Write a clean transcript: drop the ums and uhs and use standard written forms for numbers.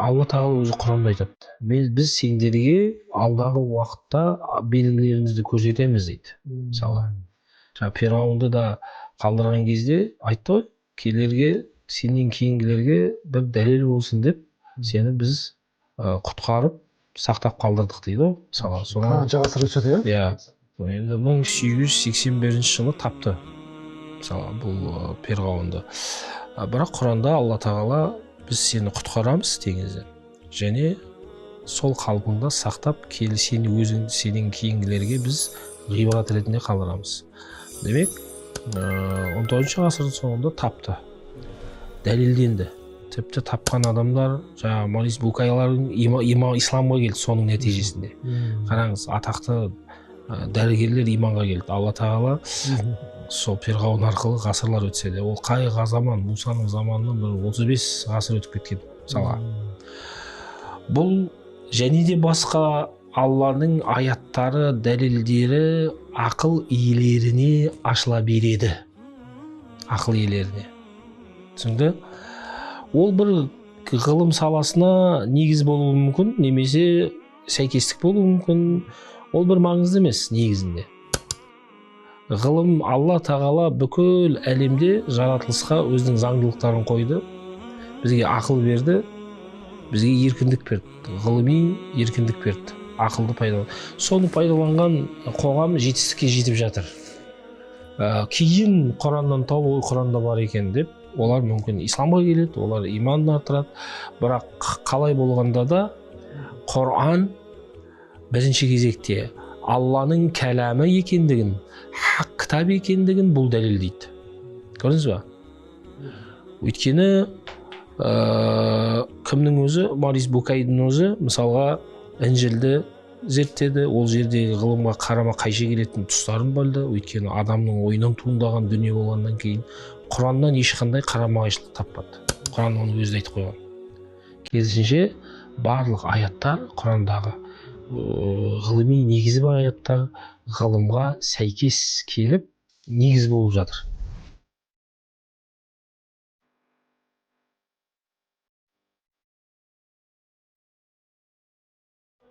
Алла тағала өзі Құранда айтады. Біз сендерге алдағы уақытта белгілерімізді көрсетеміз дейді. Мысалы, Фирғауынды да қалдырған кезде айтты ғой, келерге, сенен кейінгілерге бір дәлел болсын деп, сені біз құтқарып, сақтап қалдырдық дейді ғой. Қанша ғасыр өтсе де, иә. Енді 1881 жылы тапты. Мысалы, бұл Фирғауынды. Бірақ Құранда Алла тағала біз сені құтқарамыз теңізі. Және сол қалпыңда сақтап, сенен кейінгілерге біз ғибрат ретінде қалдырамыз. Демек, 19 ғасырдың соңында тапты. Дәлелденді. Тіпті тапқан адамдар, жаңағы Морис Букайлардың исламға келді соның нәтижесінде. Қараңыз, атақты дәрігерлер иманға келді. Алла тағала сол Фирғауын арқылы ғасырлар өтсе де, ол қай заман, Мусаның заманынан бір 35 ғасыр өтіп кеткен мысалға. Бұл және де басқа Алланың аяттары, дәлелдері ақыл иелеріне ашыла береді. Ақыл иелеріне. Түсінді? Ол бір ғылым саласына негіз болуы мүмкін, немесе сәйкестік болуы мүмкін. Ол бір маңызды емес негізінде. Ғылым Алла тағала бүкіл әлемде жаратылысқа өзінің заңдылықтарын қойды. Бізге ақыл берді, бізге еркіндік берді. Ғылыми еркіндік берді. Ақылды пайдаланды. Соны пайдаланған қоғам жетістікке жетіп жатыр. Кейін Құраннан тауып, Құранда бар екен деп, олар мүмкін исламға келеді, олар иманын артырады. Бірақ қалай болғанда да Құран бірінші кезекте Алланың кәләмі екендігін, хақ кітап екендігін бұл дәлелдейді. Көрдіңіз ба? Өйткені кімнің өзі, Морис Букайдың өзі, мысалға Інжілді зерттеді, ол жердегі ғылымға қарама қайшы келетін тұстарын білді. Өйткені адамның ойынан туындаған дүние болғаннан кейін Құраннан ешқандай қарама қайшылық таппады. Құран оны өзі айтып қойған. Керісінше барлық аяттар Құрандағы ғылыми негізі бар аяттар ғылымға сәйкес келіп негіз болып жатыр.